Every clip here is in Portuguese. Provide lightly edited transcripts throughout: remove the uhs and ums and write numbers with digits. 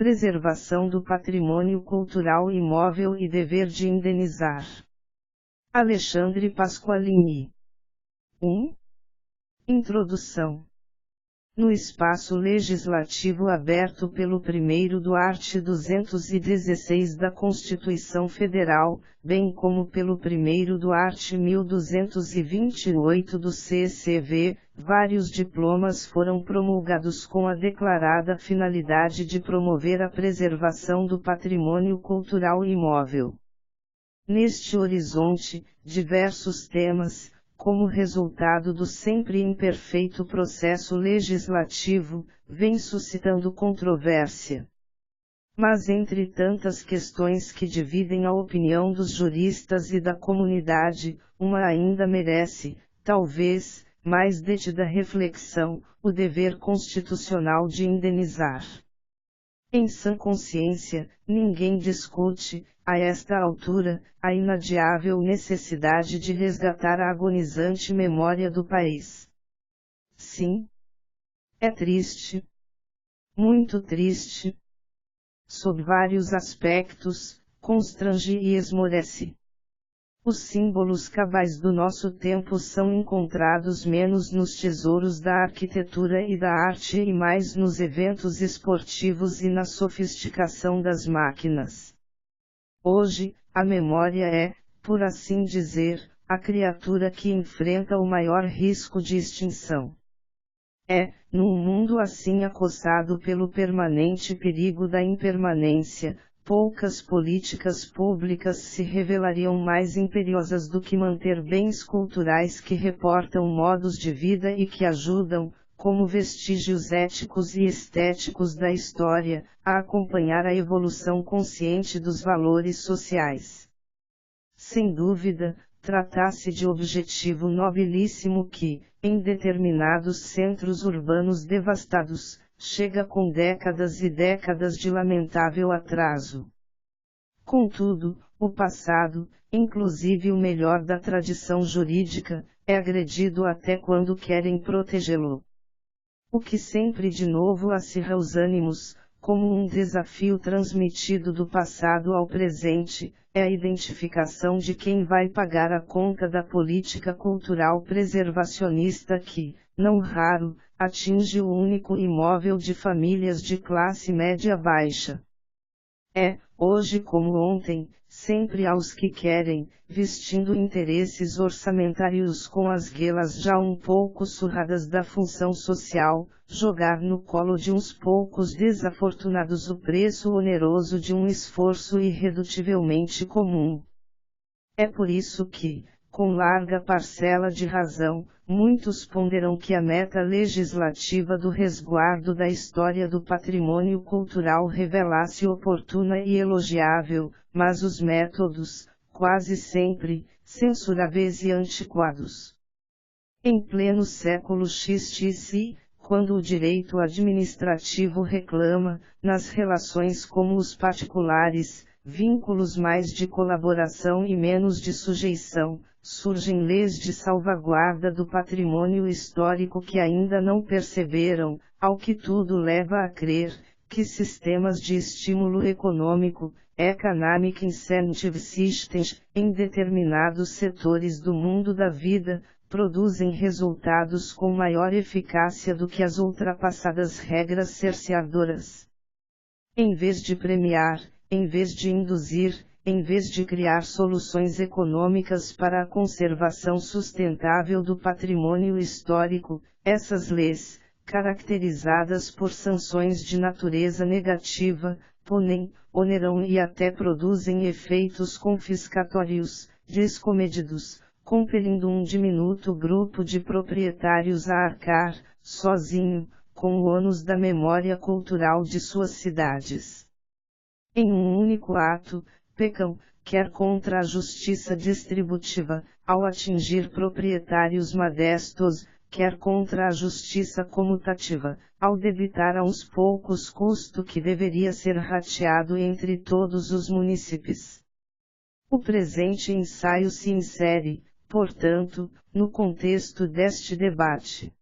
preservação do patrimônio cultural imóvel e dever de indenizar. Alexandre Pasqualini. 1. Introdução. No espaço legislativo aberto pelo 1º do art. 216 da Constituição Federal, bem como pelo 1º do art. 1228 do CCV, vários diplomas foram promulgados com a declarada finalidade de promover a preservação do patrimônio cultural imóvel. Neste horizonte, diversos temas, como resultado do sempre imperfeito processo legislativo, vem suscitando controvérsia. Mas entre tantas questões que dividem a opinião dos juristas e da comunidade, uma ainda merece, talvez, mais detida reflexão: o dever constitucional de indenizar. Em sã consciência, ninguém discute, a esta altura, a inadiável necessidade de resgatar a agonizante memória do país. Sim. É triste. Muito triste. Sob vários aspectos, constrange e esmorece. Os símbolos cabais do nosso tempo são encontrados menos nos tesouros da arquitetura e da arte e mais nos eventos esportivos e na sofisticação das máquinas. Hoje, a memória é, por assim dizer, a criatura que enfrenta o maior risco de extinção. É, num mundo assim acossado pelo permanente perigo da impermanência, poucas políticas públicas se revelariam mais imperiosas do que manter bens culturais que reportam modos de vida e que ajudam, como vestígios éticos e estéticos da história, a acompanhar a evolução consciente dos valores sociais. Sem dúvida, trata-se de objetivo nobilíssimo que, em determinados centros urbanos devastados, chega com décadas e décadas de lamentável atraso. Contudo, o passado, inclusive o melhor da tradição jurídica, é agredido até quando querem protegê-lo. O que sempre de novo acirra os ânimos, como um desafio transmitido do passado ao presente, é a identificação de quem vai pagar a conta da política cultural preservacionista que, não raro, atinge o único imóvel de famílias de classe média baixa. É, hoje como ontem, sempre aos que querem, vestindo interesses orçamentários com as guelas já um pouco surradas da função social, jogar no colo de uns poucos desafortunados o preço oneroso de um esforço irredutivelmente comum. É por isso que, com larga parcela de razão, muitos ponderam que a meta legislativa do resguardo da história do patrimônio cultural revelasse oportuna e elogiável, mas os métodos, quase sempre, censuráveis e antiquados. Em pleno século XXI, quando o direito administrativo reclama, nas relações com os particulares, vínculos mais de colaboração e menos de sujeição, surgem leis de salvaguarda do patrimônio histórico que ainda não perceberam, ao que tudo leva a crer, que sistemas de estímulo econômico, economic incentive systems, em determinados setores do mundo da vida, produzem resultados com maior eficácia do que as ultrapassadas regras cerceadoras. Em vez de premiar, em vez de induzir, em vez de criar soluções econômicas para a conservação sustentável do patrimônio histórico, essas leis, caracterizadas por sanções de natureza negativa, punem, oneram e até produzem efeitos confiscatórios, descomedidos, compelindo um diminuto grupo de proprietários a arcar, sozinho, com o ônus da memória cultural de suas cidades. Em um único ato, pecam, quer contra a justiça distributiva, ao atingir proprietários modestos, quer contra a justiça comutativa, ao debitar a uns poucos custo que deveria ser rateado entre todos os munícipes. O presente ensaio se insere, portanto, no contexto deste debate.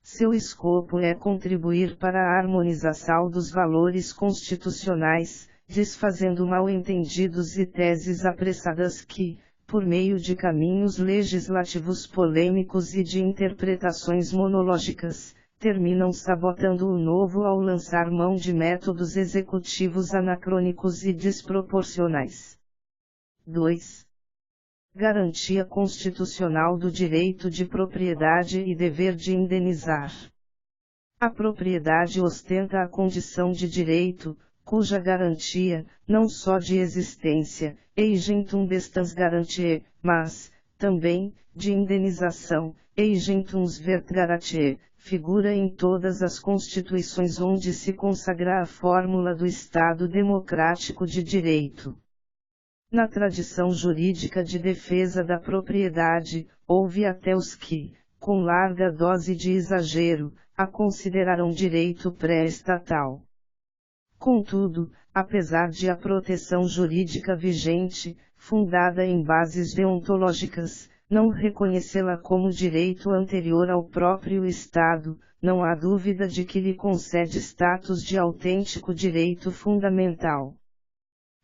Seu escopo é contribuir para a harmonização dos valores constitucionais, desfazendo mal-entendidos e teses apressadas que, por meio de caminhos legislativos polêmicos e de interpretações monológicas, terminam sabotando o novo ao lançar mão de métodos executivos anacrônicos e desproporcionais. 2. Garantia constitucional do direito de propriedade e dever de indenizar. A propriedade ostenta a condição de direito, cuja garantia, não só de existência, eigentum bestans garantiae, mas, também, de indenização, eigentum svet garantiae, figura em todas as constituições onde se consagra a fórmula do Estado democrático de direito. Na tradição jurídica de defesa da propriedade, houve até os que, com larga dose de exagero, a consideraram direito pré-estatal. Contudo, apesar de a proteção jurídica vigente, fundada em bases deontológicas, não reconhecê-la como direito anterior ao próprio Estado, não há dúvida de que lhe concede status de autêntico direito fundamental.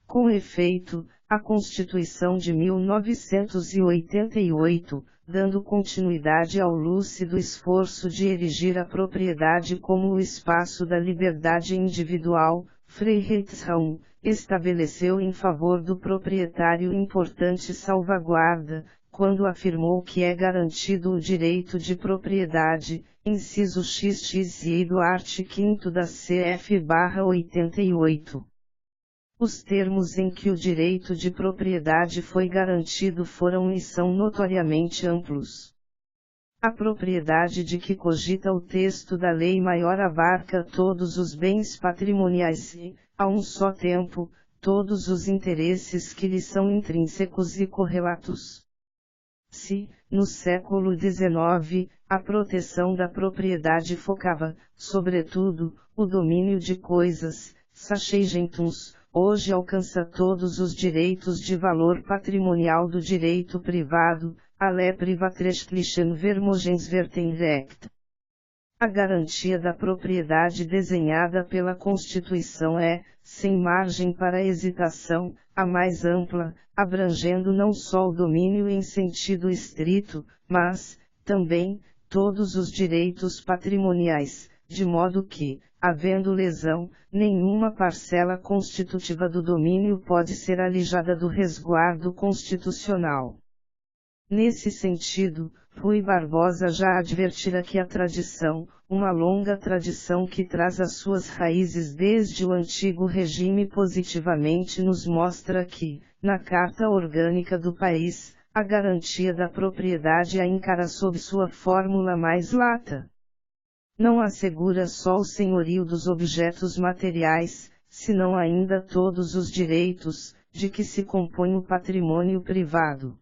Com efeito, a Constituição de 1988, dando continuidade ao lúcido esforço de erigir a propriedade como o espaço da liberdade individual, Freiheitsraum, estabeleceu em favor do proprietário importante salvaguarda, quando afirmou que é garantido o direito de propriedade, inciso XX do art. 5º da CF/88. Os termos em que o direito de propriedade foi garantido foram e são notoriamente amplos. A propriedade de que cogita o texto da lei maior abarca todos os bens patrimoniais e, a um só tempo, todos os interesses que lhe são intrínsecos e correlatos. Se, no século XIX, a proteção da propriedade focava, sobretudo, o domínio de coisas, saceigentuns, hoje alcança todos os direitos de valor patrimonial do direito privado, alle privatrechtlichen Vermogenswertenrecht. A garantia da propriedade desenhada pela Constituição é, sem margem para hesitação, a mais ampla, abrangendo não só o domínio em sentido estrito, mas, também, todos os direitos patrimoniais, de modo que, havendo lesão, nenhuma parcela constitutiva do domínio pode ser alijada do resguardo constitucional. Nesse sentido, Rui Barbosa já advertira que a tradição, uma longa tradição que traz as suas raízes desde o antigo regime positivamente nos mostra que, na Carta Orgânica do país, a garantia da propriedade a encara sob sua fórmula mais lata. Não assegura só o senhorio dos objetos materiais, senão ainda todos os direitos, de que se compõe o patrimônio privado.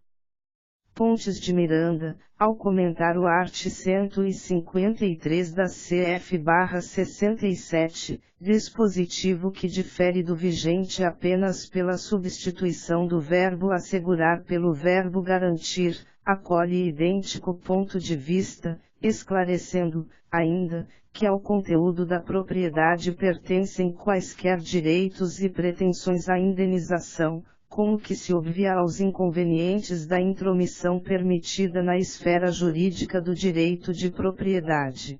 Pontes de Miranda, ao comentar o art. 153 da CF/67, dispositivo que difere do vigente apenas pela substituição do verbo assegurar pelo verbo garantir, acolhe idêntico ponto de vista, esclarecendo, ainda, que ao conteúdo da propriedade pertencem quaisquer direitos e pretensões à indenização, com o que se obvia aos inconvenientes da intromissão permitida na esfera jurídica do direito de propriedade.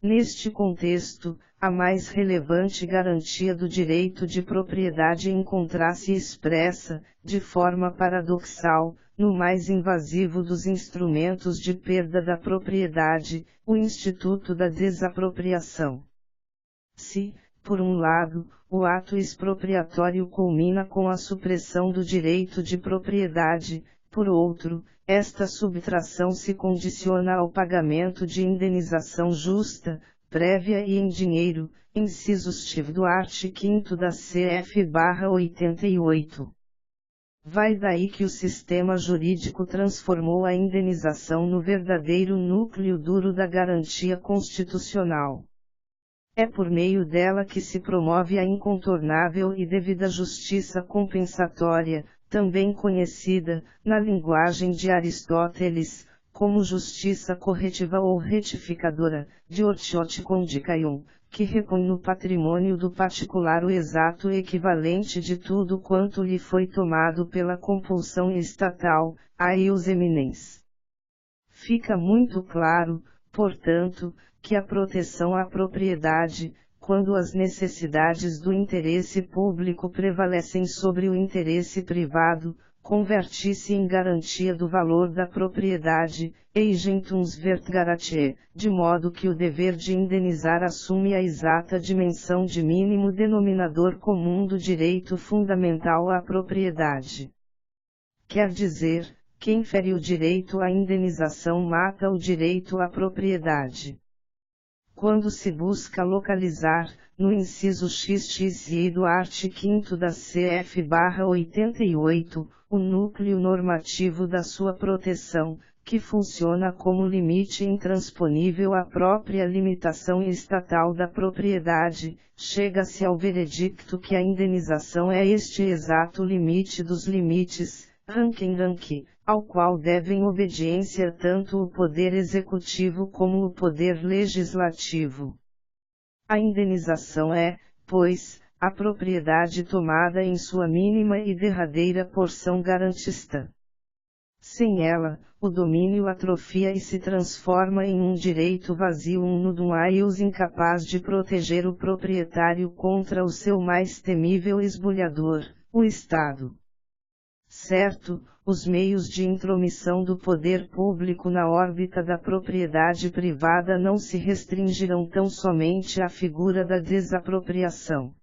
Neste contexto, a mais relevante garantia do direito de propriedade encontra-se expressa, de forma paradoxal, no mais invasivo dos instrumentos de perda da propriedade, o Instituto da Desapropriação. Se, por um lado, o ato expropriatório culmina com a supressão do direito de propriedade, por outro, esta subtração se condiciona ao pagamento de indenização justa, prévia e em dinheiro, incisos T do art. 5º da CF/88. Vai daí que o sistema jurídico transformou a indenização no verdadeiro núcleo duro da garantia constitucional. É por meio dela que se promove a incontornável e devida justiça compensatória, também conhecida, na linguagem de Aristóteles, como justiça corretiva ou retificadora, de Ortiot Condicaion, que repõe no patrimônio do particular o exato equivalente de tudo quanto lhe foi tomado pela compulsão estatal, aí os eminens. Fica muito claro, portanto, que a proteção à propriedade, quando as necessidades do interesse público prevalecem sobre o interesse privado, converte-se em garantia do valor da propriedade, eigentumswertgarantie, de modo que o dever de indenizar assume a exata dimensão de mínimo denominador comum do direito fundamental à propriedade. Quer dizer, quem fere o direito à indenização mata o direito à propriedade. Quando se busca localizar, no inciso XXI do art. 5º da CF/88, o núcleo normativo da sua proteção, que funciona como limite intransponível à própria limitação estatal da propriedade, chega-se ao veredicto que a indenização é este exato limite dos limites, ranking, ao qual devem obediência tanto o poder executivo como o poder legislativo. A indenização é, pois, a propriedade tomada em sua mínima e derradeira porção garantista. Sem ela, o domínio atrofia e se transforma em um direito vazio nudum aius incapaz de proteger o proprietário contra o seu mais temível esbulhador, o Estado. Certo, os meios de intromissão do poder público na órbita da propriedade privada não se restringirão tão somente à figura da desapropriação.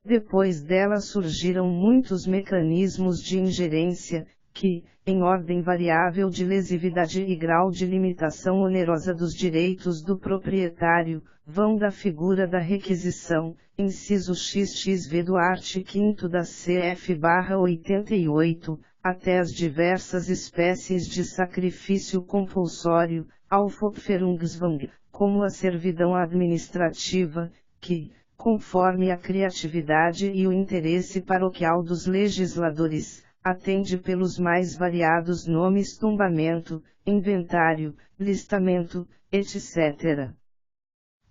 Depois dela surgiram muitos mecanismos de ingerência, que, em ordem variável de lesividade e grau de limitação onerosa dos direitos do proprietário, vão da figura da requisição, inciso XXV do art. 5º da CF/88, até as diversas espécies de sacrifício compulsório, Aufopferungszwang, como a servidão administrativa, que, conforme a criatividade e o interesse paroquial dos legisladores, atende pelos mais variados nomes tombamento, inventário, listamento, etc.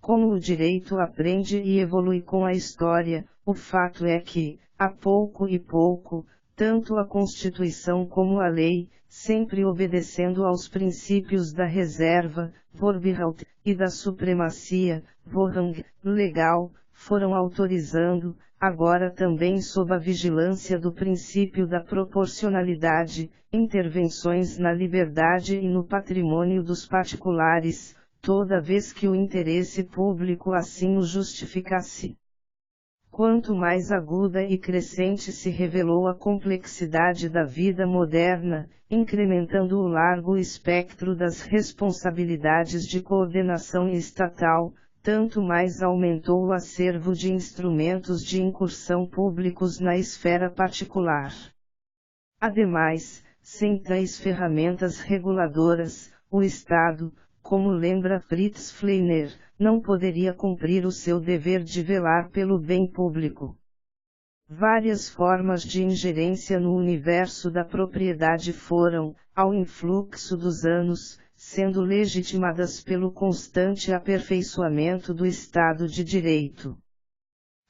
Como o direito aprende e evolui com a história, o fato é que, a pouco e pouco, tanto a Constituição como a lei, sempre obedecendo aos princípios da reserva, Vorbehoud, e da supremacia, Vorrang, legal, foram autorizando, agora também sob a vigilância do princípio da proporcionalidade, intervenções na liberdade e no patrimônio dos particulares, toda vez que o interesse público assim o justificasse. Quanto mais aguda e crescente se revelou a complexidade da vida moderna, incrementando o largo espectro das responsabilidades de coordenação estatal, tanto mais aumentou o acervo de instrumentos de incursão públicos na esfera particular. Ademais, sem tais ferramentas reguladoras, o Estado, como lembra Fritz Fleiner, não poderia cumprir o seu dever de velar pelo bem público. Várias formas de ingerência no universo da propriedade foram, ao influxo dos anos, sendo legitimadas pelo constante aperfeiçoamento do Estado de Direito.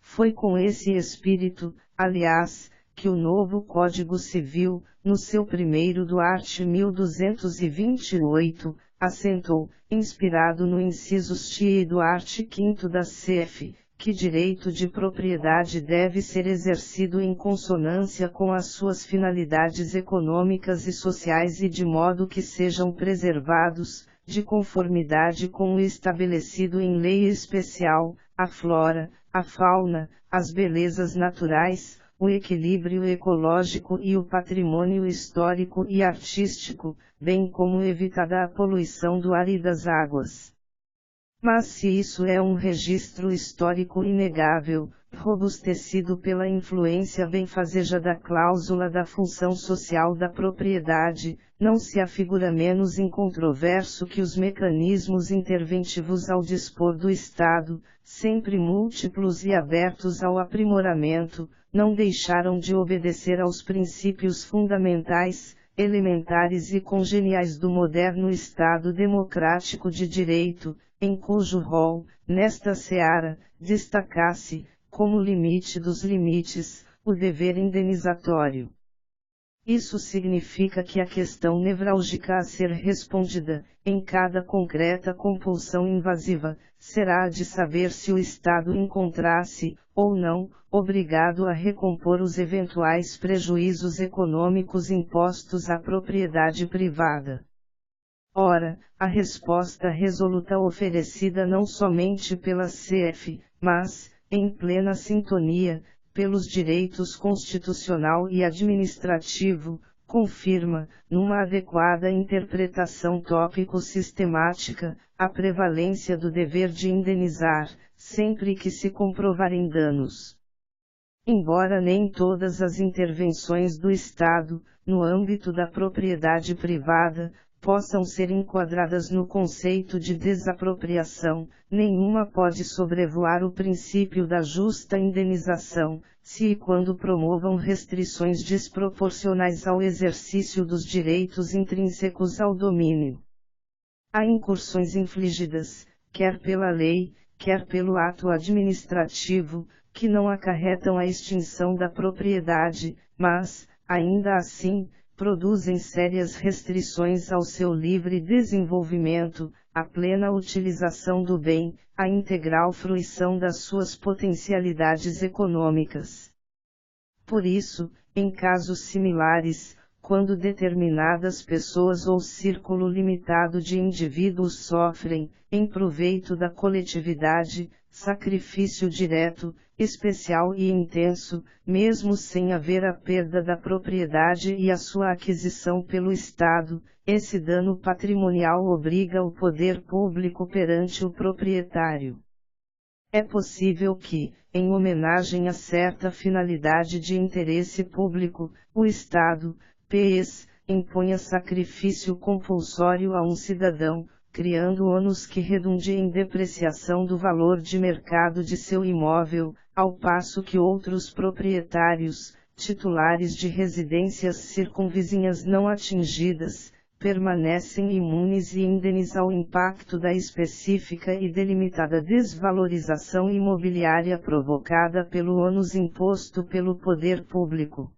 Foi com esse espírito, aliás, que o novo Código Civil, no seu primeiro do art. 1228, assentou, inspirado no inciso X do art. 5º da CF, que direito de propriedade deve ser exercido em consonância com as suas finalidades econômicas e sociais e de modo que sejam preservados, de conformidade com o estabelecido em lei especial, a flora, a fauna, as belezas naturais, o equilíbrio ecológico e o patrimônio histórico e artístico, bem como evitada a poluição do ar e das águas. Mas se isso é um registro histórico inegável, robustecido pela influência benfazeja da cláusula da função social da propriedade, não se afigura menos incontroverso que os mecanismos interventivos ao dispor do Estado, sempre múltiplos e abertos ao aprimoramento, não deixaram de obedecer aos princípios fundamentais, elementares e congeniais do moderno Estado democrático de direito, em cujo rol, nesta seara, destacasse, como limite dos limites, o dever indenizatório. Isso significa que a questão nevrálgica a ser respondida, em cada concreta compulsão invasiva, será a de saber se o Estado encontrasse, ou não, obrigado a recompor os eventuais prejuízos econômicos impostos à propriedade privada. Ora, a resposta resoluta oferecida não somente pela CF, mas, em plena sintonia, pelos direitos constitucional e administrativo, confirma, numa adequada interpretação tópico-sistemática, a prevalência do dever de indenizar, sempre que se comprovarem danos. Embora nem todas as intervenções do Estado, no âmbito da propriedade privada, possam ser enquadradas no conceito de desapropriação, nenhuma pode sobrevoar o princípio da justa indenização, se e quando promovam restrições desproporcionais ao exercício dos direitos intrínsecos ao domínio. Há incursões infligidas, quer pela lei, quer pelo ato administrativo, que não acarretam a extinção da propriedade, mas, ainda assim, produzem sérias restrições ao seu livre desenvolvimento, à plena utilização do bem, à integral fruição das suas potencialidades econômicas. Por isso, em casos similares, quando determinadas pessoas ou círculo limitado de indivíduos sofrem, em proveito da coletividade, sacrifício direto, especial e intenso, mesmo sem haver a perda da propriedade e a sua aquisição pelo Estado, esse dano patrimonial obriga o poder público perante o proprietário. É possível que, em homenagem a certa finalidade de interesse público, o Estado, PS, imponha sacrifício compulsório a um cidadão, criando ônus que redunde em depreciação do valor de mercado de seu imóvel, ao passo que outros proprietários, titulares de residências circunvizinhas não atingidas, permanecem imunes e indenizam o impacto da específica e delimitada desvalorização imobiliária provocada pelo ônus imposto pelo poder público.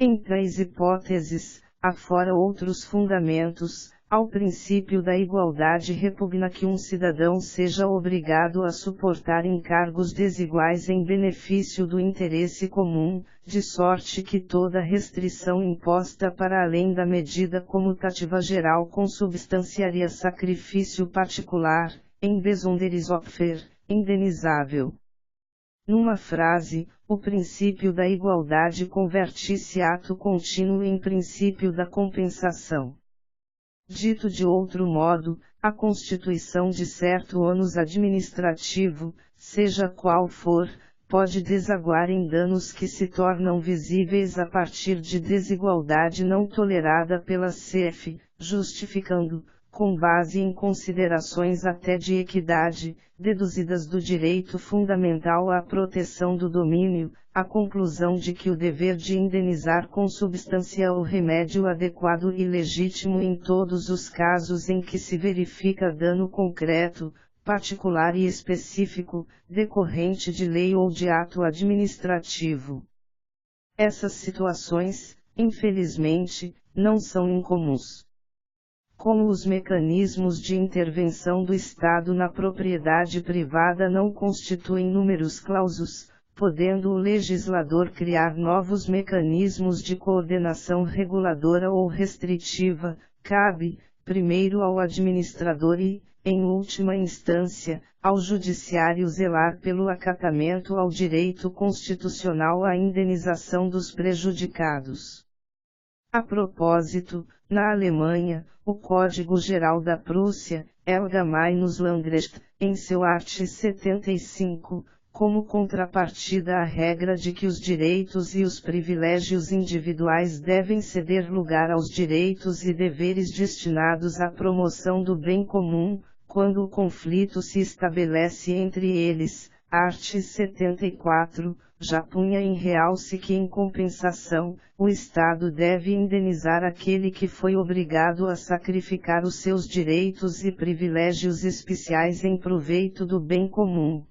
Em tais hipóteses, afora outros fundamentos, ao princípio da igualdade repugna que um cidadão seja obrigado a suportar encargos desiguais em benefício do interesse comum, de sorte que toda restrição imposta para além da medida comutativa geral consubstanciaria sacrifício particular, em besonderes opfer, indenizável. Numa frase, o princípio da igualdade converte-se ato contínuo em princípio da compensação. Dito de outro modo, a constituição de certo ônus administrativo, seja qual for, pode desaguar em danos que se tornam visíveis a partir de desigualdade não tolerada pela CF, justificando, com base em considerações até de equidade, deduzidas do direito fundamental à proteção do domínio, a conclusão de que o dever de indenizar consubstancia o remédio adequado e legítimo em todos os casos em que se verifica dano concreto, particular e específico, decorrente de lei ou de ato administrativo. Essas situações, infelizmente, não são incomuns. Como os mecanismos de intervenção do Estado na propriedade privada não constituem números clausos, podendo o legislador criar novos mecanismos de coordenação reguladora ou restritiva, cabe, primeiro ao administrador e, em última instância, ao judiciário zelar pelo acatamento ao direito constitucional à indenização dos prejudicados. A propósito, na Alemanha, o Código Geral da Prússia, Allgemeines Landrecht, em seu art. 75, como contrapartida à regra de que os direitos e os privilégios individuais devem ceder lugar aos direitos e deveres destinados à promoção do bem comum, quando o conflito se estabelece entre eles, art. 74, já punha em realce que em compensação, o Estado deve indenizar aquele que foi obrigado a sacrificar os seus direitos e privilégios especiais em proveito do bem comum.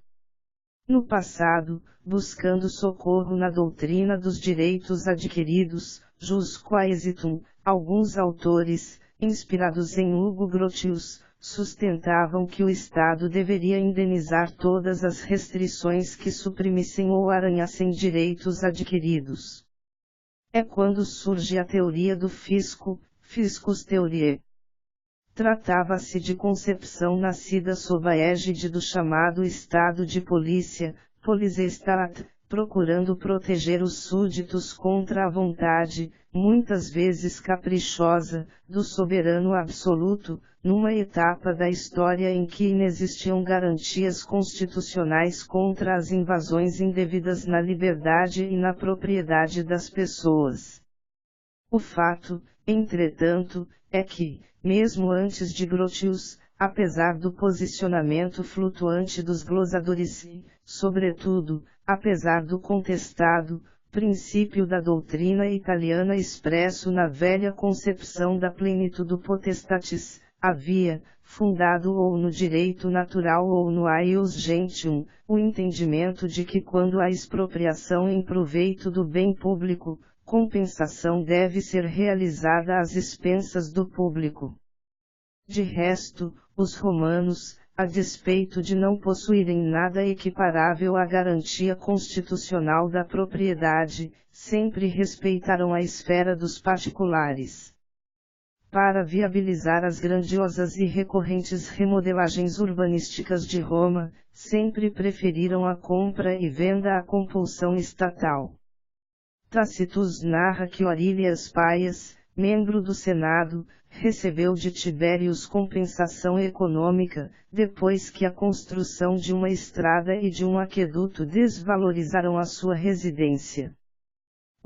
No passado, buscando socorro na doutrina dos direitos adquiridos, jus quaesitum, alguns autores, inspirados em Hugo Grotius, sustentavam que o Estado deveria indenizar todas as restrições que suprimissem ou arranhassem direitos adquiridos. É quando surge a teoria do fisco, fiscus theoriae. Tratava-se de concepção nascida sob a égide do chamado Estado de Polícia, Polizeistaat, procurando proteger os súditos contra a vontade, muitas vezes caprichosa, do soberano absoluto, numa etapa da história em que inexistiam garantias constitucionais contra as invasões indevidas na liberdade e na propriedade das pessoas. O fato, entretanto, é que, mesmo antes de Grotius, apesar do posicionamento flutuante dos glosadores e, sobretudo, apesar do contestado princípio da doutrina italiana expresso na velha concepção da plenitude potestatis, havia, fundado ou no direito natural ou no aius gentium, o entendimento de que quando há expropriação em proveito do bem público, compensação deve ser realizada às expensas do público. De resto, os romanos, a despeito de não possuírem nada equiparável à garantia constitucional da propriedade, sempre respeitaram a esfera dos particulares. Para viabilizar as grandiosas e recorrentes remodelagens urbanísticas de Roma, sempre preferiram a compra e venda à compulsão estatal. Tacitus narra que Orílias Paias, membro do Senado, recebeu de Tibérius compensação econômica, depois que a construção de uma estrada e de um aqueduto desvalorizaram a sua residência.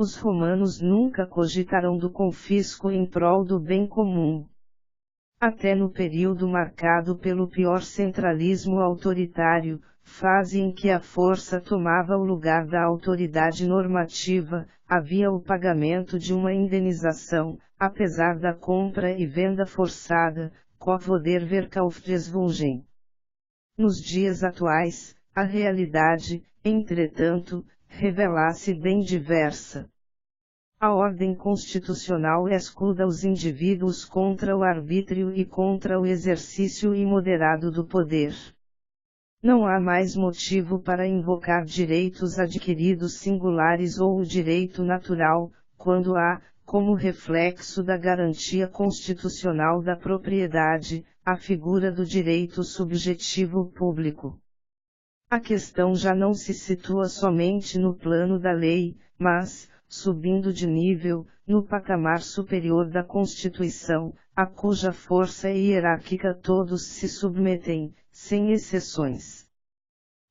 Os romanos nunca cogitaram do confisco em prol do bem comum. Até no período marcado pelo pior centralismo autoritário, fase em que a força tomava o lugar da autoridade normativa, havia o pagamento de uma indenização, apesar da compra e venda forçada, quovoder verkaufsvulgen. Nos dias atuais, a realidade, entretanto, revela-se bem diversa. A ordem constitucional escuda os indivíduos contra o arbítrio e contra o exercício imoderado do poder. Não há mais motivo para invocar direitos adquiridos singulares ou o direito natural, quando há, como reflexo da garantia constitucional da propriedade, a figura do direito subjetivo público. A questão já não se situa somente no plano da lei, mas, subindo de nível, no patamar superior da Constituição, a cuja força hierárquica todos se submetem, sem exceções.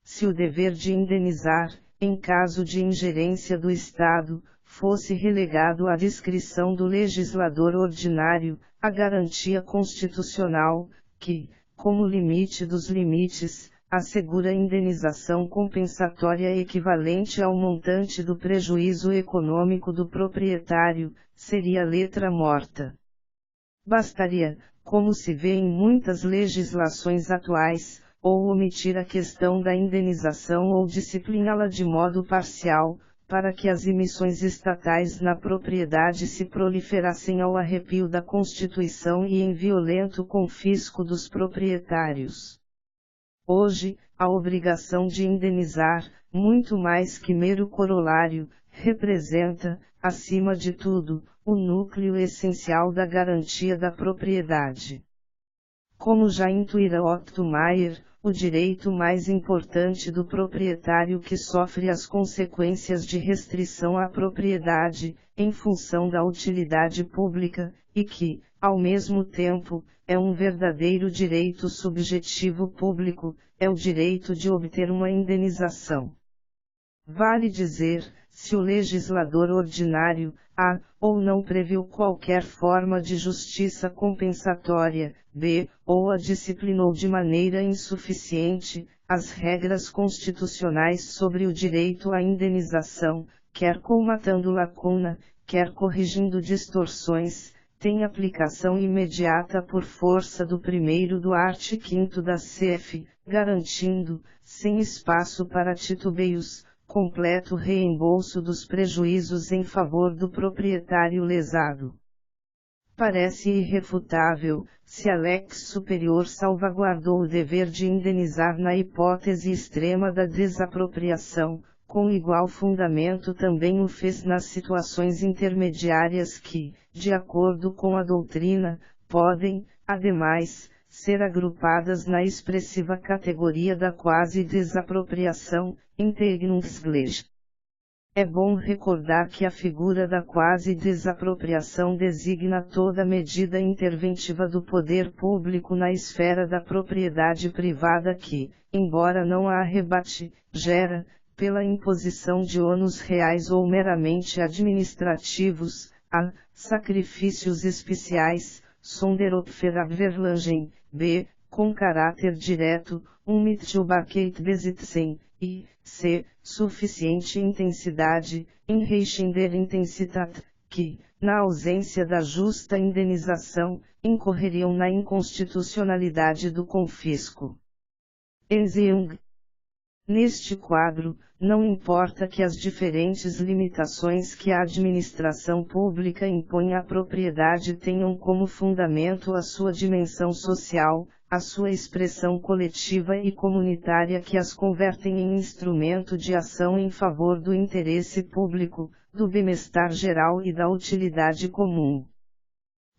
Se o dever de indenizar, em caso de ingerência do Estado, fosse relegado à discrição do legislador ordinário, a garantia constitucional, que, como limite dos limites, assegura indenização compensatória equivalente ao montante do prejuízo econômico do proprietário, seria letra morta. Bastaria, como se vê em muitas legislações atuais, ou omitir a questão da indenização ou discipliná-la de modo parcial, para que as emissões estatais na propriedade se proliferassem ao arrepio da Constituição e em violento confisco dos proprietários. Hoje, a obrigação de indenizar, muito mais que mero corolário, representa, acima de tudo, o núcleo essencial da garantia da propriedade. Como já intuíra Otto Mayer, o direito mais importante do proprietário que sofre as consequências de restrição à propriedade, em função da utilidade pública, e que, ao mesmo tempo, é um verdadeiro direito subjetivo público, é o direito de obter uma indenização. Vale dizer, se o legislador ordinário, a, ou não previu qualquer forma de justiça compensatória, b, ou a disciplinou de maneira insuficiente, as regras constitucionais sobre o direito à indenização, quer colmatando lacuna, quer corrigindo distorções, têm aplicação imediata por força do 1º do art. 5º da CF, garantindo, sem espaço para titubeios, completo reembolso dos prejuízos em favor do proprietário lesado. Parece irrefutável, se a lex superior salvaguardou o dever de indenizar na hipótese extrema da desapropriação, com igual fundamento também o fez nas situações intermediárias que, de acordo com a doutrina, podem, ademais, ser agrupadas na expressiva categoria da quase desapropriação, Integnungsgleich. É bom recordar que a figura da quase desapropriação designa toda medida interventiva do poder público na esfera da propriedade privada que, embora não a arrebate, gera, pela imposição de ônus reais ou meramente administrativos, a sacrifícios especiais, Sonderopferabverlangen, b. com caráter direto, Unmittelbarkeit besitzen, e, c. suficiente intensidade, Hinreichende Intensität, que, na ausência da justa indenização, incorreriam na inconstitucionalidade do confisco. Enziung. Neste quadro, não importa que as diferentes limitações que a administração pública impõe à propriedade tenham como fundamento a sua dimensão social, a sua expressão coletiva e comunitária que as convertem em instrumento de ação em favor do interesse público, do bem-estar geral e da utilidade comum.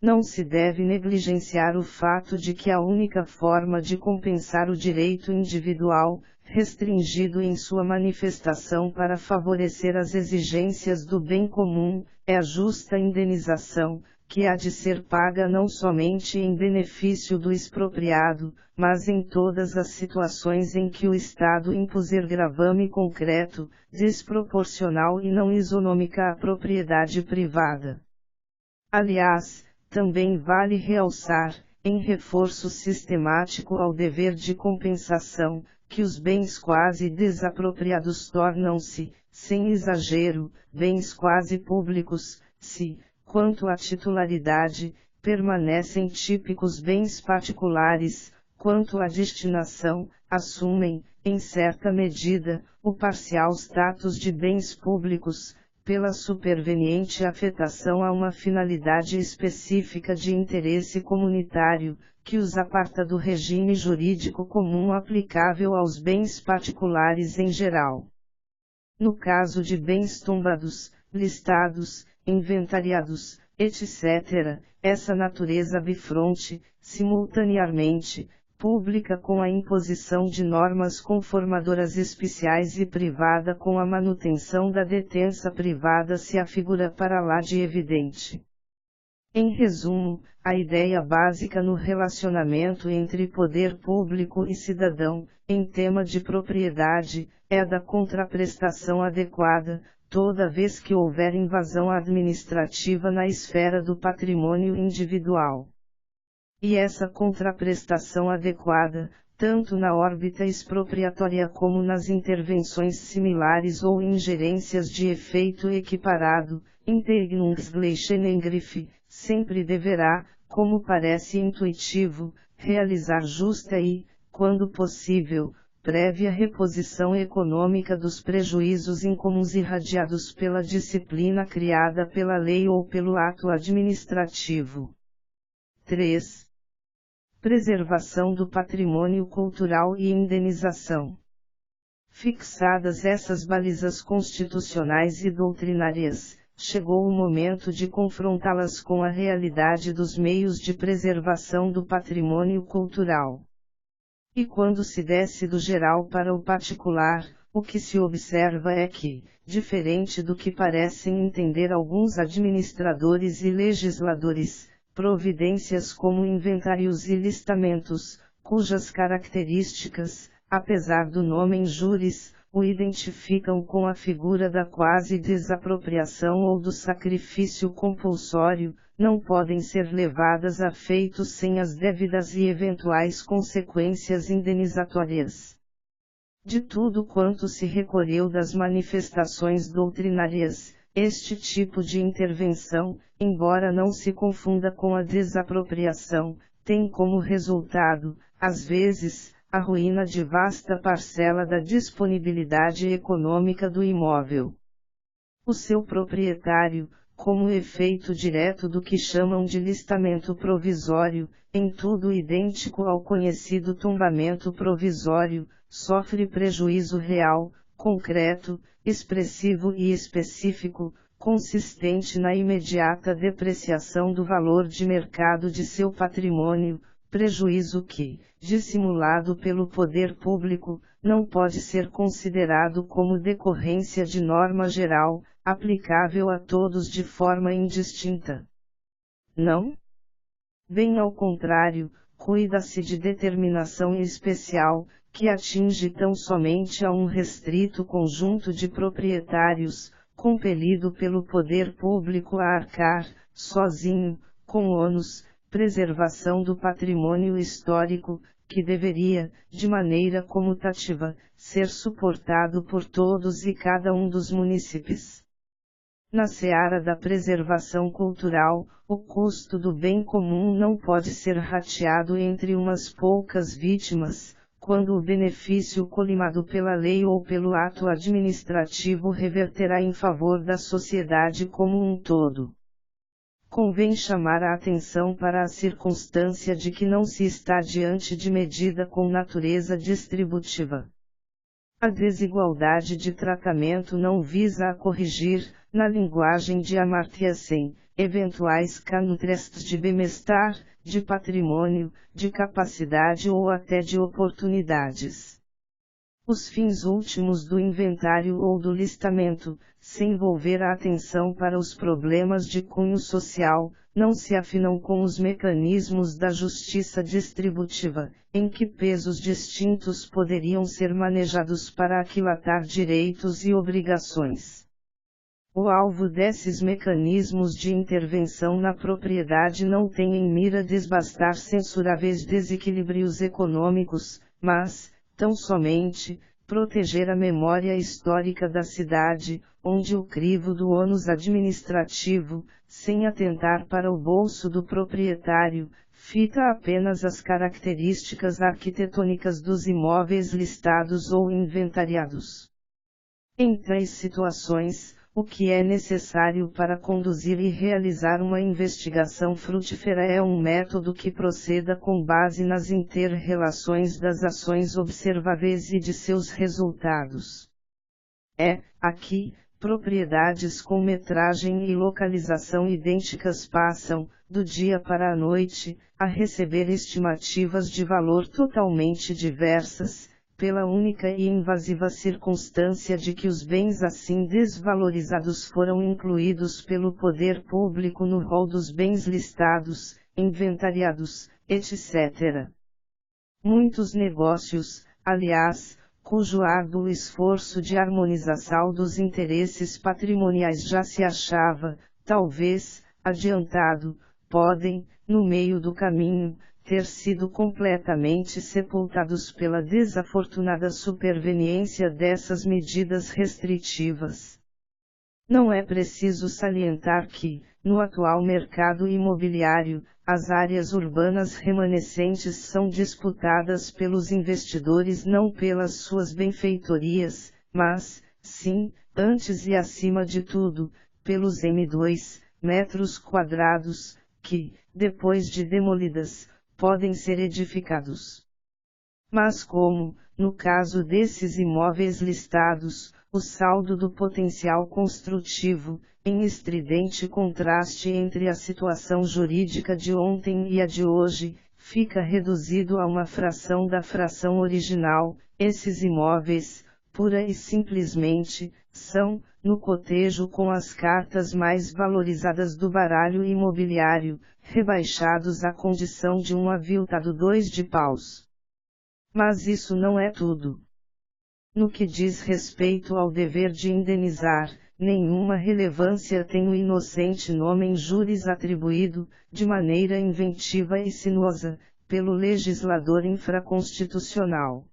Não se deve negligenciar o fato de que a única forma de compensar o direito individual, restringido em sua manifestação para favorecer as exigências do bem comum, é a justa indenização, que há de ser paga não somente em benefício do expropriado, mas em todas as situações em que o Estado impuser gravame concreto, desproporcional e não isonômica à propriedade privada. Aliás, também vale realçar, em reforço sistemático ao dever de compensação, que os bens quase desapropriados tornam-se, sem exagero, bens quase públicos, se, quanto à titularidade, permanecem típicos bens particulares, quanto à destinação, assumem, em certa medida, o parcial status de bens públicos, pela superveniente afetação a uma finalidade específica de interesse comunitário, que os aparta do regime jurídico comum aplicável aos bens particulares em geral. No caso de bens tombados, listados, inventariados, etc., essa natureza bifronte, simultaneamente, pública com a imposição de normas conformadoras especiais e privada com a manutenção da detença privada se afigura para lá de evidente. Em resumo, a ideia básica no relacionamento entre poder público e cidadão, em tema de propriedade, é a da contraprestação adequada, toda vez que houver invasão administrativa na esfera do patrimônio individual. E essa contraprestação adequada, tanto na órbita expropriatória como nas intervenções similares ou ingerências de efeito equiparado, Integnungsgleichengriff, sempre deverá, como parece intuitivo, realizar justa e, quando possível, prévia reposição econômica dos prejuízos incomuns irradiados pela disciplina criada pela lei ou pelo ato administrativo. 3. Preservação do patrimônio cultural e indenização. Fixadas essas balizas constitucionais e doutrinárias, chegou o momento de confrontá-las com a realidade dos meios de preservação do patrimônio cultural. E quando se desce do geral para o particular, o que se observa é que, diferente do que parecem entender alguns administradores e legisladores, providências como inventários e listamentos, cujas características, apesar do nome in juris, o identificam com a figura da quase desapropriação ou do sacrifício compulsório, não podem ser levadas a feito sem as devidas e eventuais consequências indenizatórias. de tudo quanto se recolheu das manifestações doutrinárias. Este tipo de intervenção, embora não se confunda com a desapropriação, tem como resultado, às vezes, a ruína de vasta parcela da disponibilidade econômica do imóvel. O seu proprietário, como efeito direto do que chamam de listamento provisório, em tudo idêntico ao conhecido tombamento provisório, sofre prejuízo real, concreto, expressivo e específico, consistente na imediata depreciação do valor de mercado de seu patrimônio, prejuízo que, dissimulado pelo poder público, não pode ser considerado como decorrência de norma geral, aplicável a todos de forma indistinta. Não? Bem ao contrário, cuida-se de determinação especial, que atinge tão somente a um restrito conjunto de proprietários, compelido pelo poder público a arcar, sozinho, com ônus, preservação do patrimônio histórico, que deveria, de maneira comutativa, ser suportado por todos e cada um dos munícipes. Na seara da preservação cultural, o custo do bem comum não pode ser rateado entre umas poucas vítimas, quando o benefício colimado pela lei ou pelo ato administrativo reverterá em favor da sociedade como um todo. Convém chamar a atenção para a circunstância de que não se está diante de medida com natureza distributiva. A desigualdade de tratamento não visa a corrigir, na linguagem de Amartya Sen, eventuais contrastes de bem-estar, de patrimônio, de capacidade ou até de oportunidades. Os fins últimos do inventário ou do listamento, sem volver a atenção para os problemas de cunho social, não se afinam com os mecanismos da justiça distributiva, em que pesos distintos poderiam ser manejados para aquilatar direitos e obrigações. O alvo desses mecanismos de intervenção na propriedade não tem em mira desbastar censuráveis desequilíbrios econômicos, mas, tão somente, proteger a memória histórica da cidade, onde o crivo do ônus administrativo, sem atentar para o bolso do proprietário, fita apenas as características arquitetônicas dos imóveis listados ou inventariados. Em tais situações, o que é necessário para conduzir e realizar uma investigação frutífera é um método que proceda com base nas inter-relações das ações observáveis e de seus resultados. Aqui, propriedades com metragem e localização idênticas passam, do dia para a noite, a receber estimativas de valor totalmente diversas, pela única e invasiva circunstância de que os bens assim desvalorizados foram incluídos pelo poder público no rol dos bens listados, inventariados, etc. Muitos negócios, aliás, cujo árduo esforço de harmonização dos interesses patrimoniais já se achava, talvez, adiantado, podem, no meio do caminho, ter sido completamente sepultados pela desafortunada superveniência dessas medidas restritivas. Não é preciso salientar que, no atual mercado imobiliário, as áreas urbanas remanescentes são disputadas pelos investidores não pelas suas benfeitorias, mas, sim, antes e acima de tudo, pelos M2, metros quadrados, que, depois de demolidas, podem ser edificados. Mas como, no caso desses imóveis listados, o saldo do potencial construtivo, em estridente contraste entre a situação jurídica de ontem e a de hoje, fica reduzido a uma fração da fração original, esses imóveis, pura e simplesmente, são, no cotejo com as cartas mais valorizadas do baralho imobiliário, rebaixados à condição de um aviltado 2 de paus. Mas isso não é tudo. No que diz respeito ao dever de indenizar, nenhuma relevância tem o inocente nomen juris atribuído, de maneira inventiva e sinuosa, pelo legislador infraconstitucional.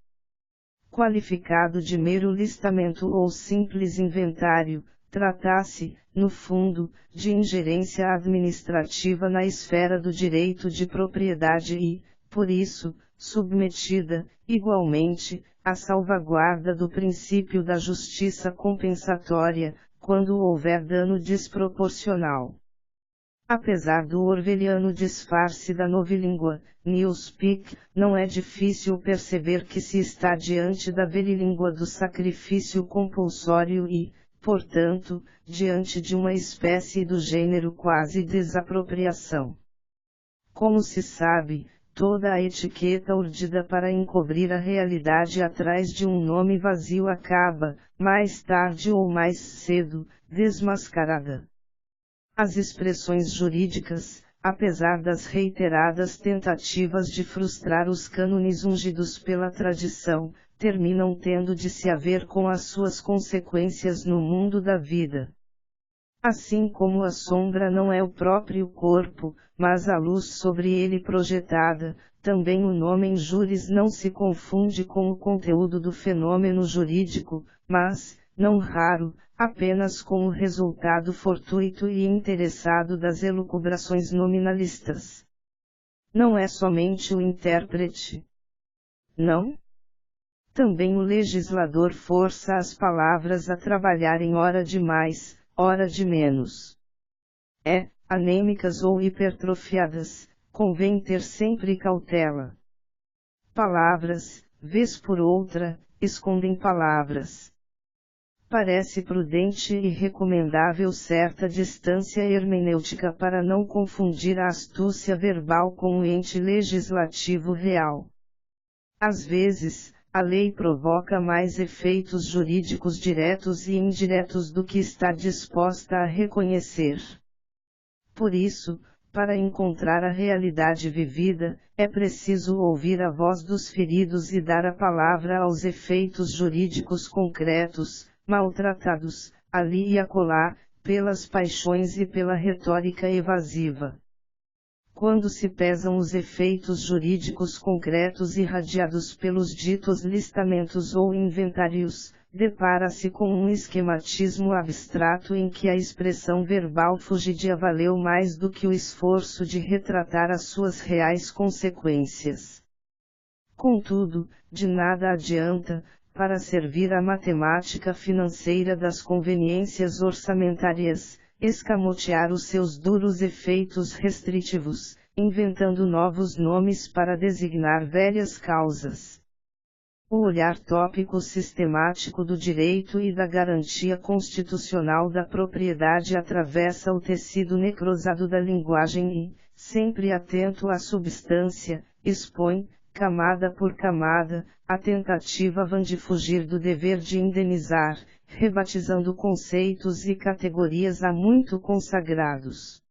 qualificado de mero listamento ou simples inventário, trata-se, no fundo, de ingerência administrativa na esfera do direito de propriedade e, por isso, submetida, igualmente, à salvaguarda do princípio da justiça compensatória, quando houver dano desproporcional. Apesar do orwelliano disfarce da novilíngua, newspeak, não é difícil perceber que se está diante da velilíngua do sacrifício compulsório e, portanto, diante de uma espécie do gênero quase desapropriação. Como se sabe, toda a etiqueta urdida para encobrir a realidade atrás de um nome vazio acaba, mais tarde ou mais cedo, desmascarada. As expressões jurídicas, apesar das reiteradas tentativas de frustrar os cânones ungidos pela tradição, terminam tendo de se haver com as suas consequências no mundo da vida. Assim como a sombra não é o próprio corpo, mas a luz sobre ele projetada, também o nome em juris não se confunde com o conteúdo do fenômeno jurídico, mas, não raro, apenas com o resultado fortuito e interessado das elucubrações nominalistas. Não é somente o intérprete. Não? Também o legislador força as palavras a trabalharem hora de mais, hora de menos. Anêmicas ou hipertrofiadas, convém ter sempre cautela. Palavras, vez por outra, escondem palavras. Parece prudente e recomendável certa distância hermenêutica para não confundir a astúcia verbal com o ente legislativo real. Às vezes, a lei provoca mais efeitos jurídicos diretos e indiretos do que está disposta a reconhecer. Por isso, para encontrar a realidade vivida, é preciso ouvir a voz dos feridos e dar a palavra aos efeitos jurídicos concretos, maltratados, ali e acolá, pelas paixões e pela retórica evasiva. Quando se pesam os efeitos jurídicos concretos irradiados pelos ditos listamentos ou inventários, depara-se com um esquematismo abstrato em que a expressão verbal fugidia valeu mais do que o esforço de retratar as suas reais consequências. Contudo, de nada adianta, para servir a matemática financeira das conveniências orçamentárias, escamotear os seus duros efeitos restritivos, inventando novos nomes para designar velhas causas. O olhar tópico sistemático do direito e da garantia constitucional da propriedade atravessa o tecido necrosado da linguagem e, sempre atento à substância, expõe, camada por camada, a tentativa vã de fugir do dever de indenizar, rebatizando conceitos e categorias há muito consagrados.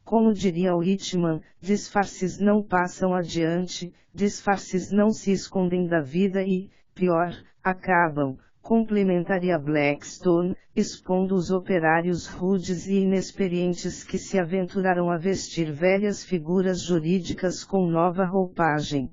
Como diria Whitman, disfarces não passam adiante, disfarces não se escondem da vida e, pior, acabam, complementaria Blackstone, expondo os operários rudes e inexperientes que se aventuraram a vestir velhas figuras jurídicas com nova roupagem.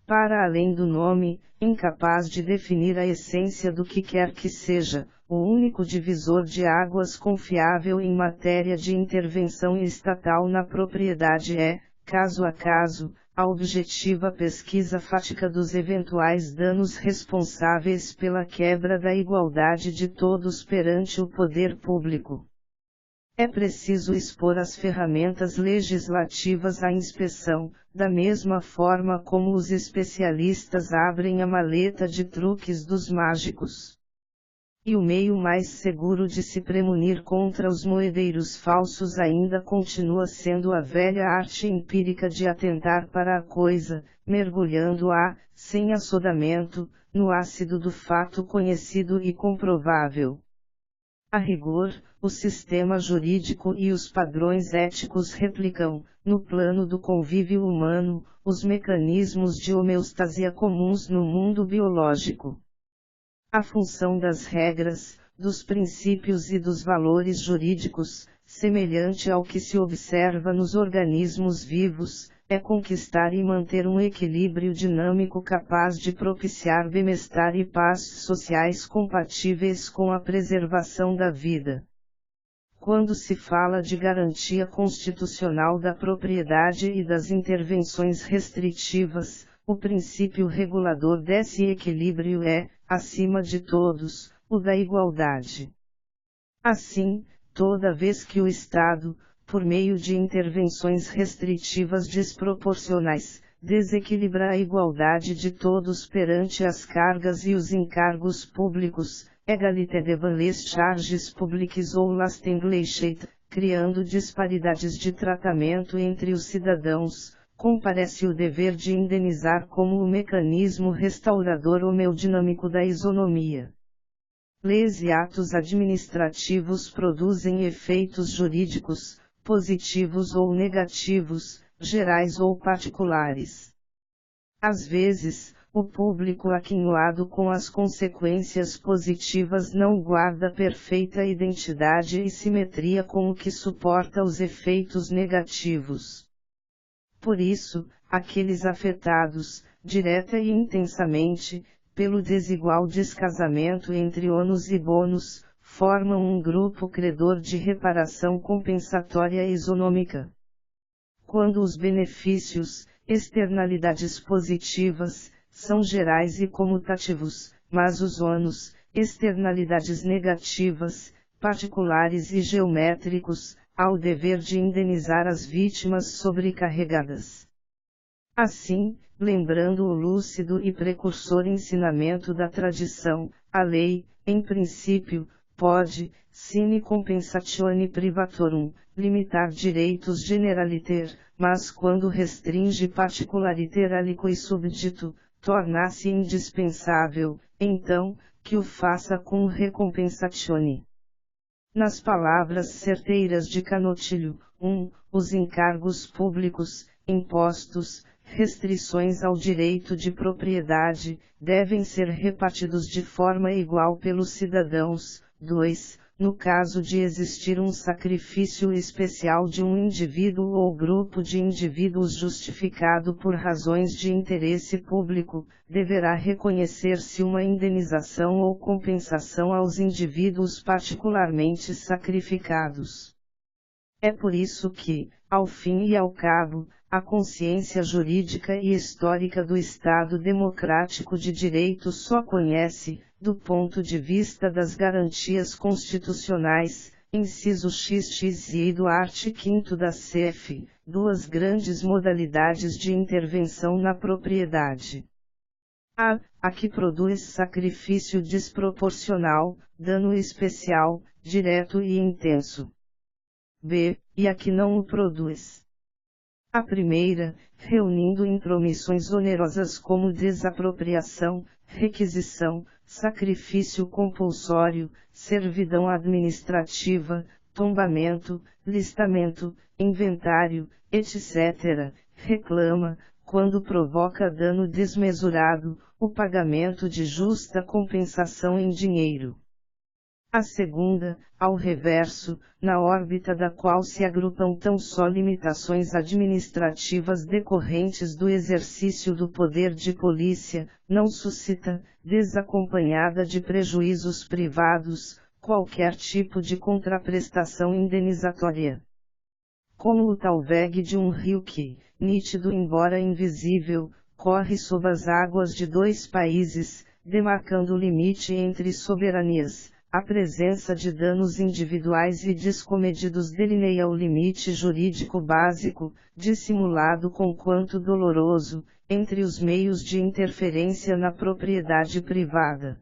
Para além do nome, incapaz de definir a essência do que quer que seja, o único divisor de águas confiável em matéria de intervenção estatal na propriedade é, caso a caso, a objetiva pesquisa fática dos eventuais danos responsáveis pela quebra da igualdade de todos perante o poder público. É preciso expor as ferramentas legislativas à inspeção, da mesma forma como os especialistas abrem a maleta de truques dos mágicos. E o meio mais seguro de se premunir contra os moedeiros falsos ainda continua sendo a velha arte empírica de atentar para a coisa, mergulhando-a, sem assodamento, no ácido do fato conhecido e comprovável. A rigor, o sistema jurídico e os padrões éticos replicam, no plano do convívio humano, os mecanismos de homeostasia comuns no mundo biológico. A função das regras, dos princípios e dos valores jurídicos, semelhante ao que se observa nos organismos vivos, é conquistar e manter um equilíbrio dinâmico capaz de propiciar bem-estar e paz sociais compatíveis com a preservação da vida. Quando se fala de garantia constitucional da propriedade e das intervenções restritivas, o princípio regulador desse equilíbrio é, acima de todos, o da igualdade. Assim, toda vez que o Estado, por meio de intervenções restritivas desproporcionais, desequilibra a igualdade de todos perante as cargas e os encargos públicos, égalité devant les charges publiques ou l'Astengleichheit, criando disparidades de tratamento entre os cidadãos, comparece o dever de indenizar como o mecanismo restaurador homeodinâmico da isonomia. Leis e atos administrativos produzem efeitos jurídicos, positivos ou negativos, gerais ou particulares. Às vezes, o público aquinhoado com as consequências positivas não guarda perfeita identidade e simetria com o que suporta os efeitos negativos. Por isso, aqueles afetados, direta e intensamente, pelo desigual descasamento entre ônus e bônus, formam um grupo credor de reparação compensatória isonômica. Quando os benefícios, externalidades positivas, são gerais e comutativos, mas os ônus, externalidades negativas, particulares e geométricos, há o dever de indenizar as vítimas sobrecarregadas. Assim, lembrando o lúcido e precursor ensinamento da tradição, a lei, em princípio, pode, sine compensatione privatorum, limitar direitos generaliter, mas quando restringe particulariter aliquid subdito, torna-se indispensável, então, que o faça cum recompensatione. Nas palavras certeiras de Canotilho, 1. Os encargos públicos, impostos, restrições ao direito de propriedade, devem ser repartidos de forma igual pelos cidadãos. 2. No caso de existir um sacrifício especial de um indivíduo ou grupo de indivíduos justificado por razões de interesse público, deverá reconhecer-se uma indenização ou compensação aos indivíduos particularmente sacrificados. É por isso que, ao fim e ao cabo, a consciência jurídica e histórica do Estado democrático de direito só conhece, do ponto de vista das garantias constitucionais, inciso XX e do art. 5º da CF, duas grandes modalidades de intervenção na propriedade. A que produz sacrifício desproporcional, dano especial, direto e intenso. B. E a que não o produz. A primeira, reunindo intromissões onerosas como desapropriação, requisição, sacrifício compulsório, servidão administrativa, tombamento, listamento, inventário, etc., reclama, quando provoca dano desmesurado, o pagamento de justa compensação em dinheiro. A segunda, ao reverso, na órbita da qual se agrupam tão só limitações administrativas decorrentes do exercício do poder de polícia, não suscita, desacompanhada de prejuízos privados, qualquer tipo de contraprestação indenizatória. Como o talvegue de um rio que, nítido embora invisível, corre sob as águas de dois países, demarcando o limite entre soberanias. A presença de danos individuais e descomedidos delineia o limite jurídico básico, dissimulado conquanto doloroso, entre os meios de interferência na propriedade privada.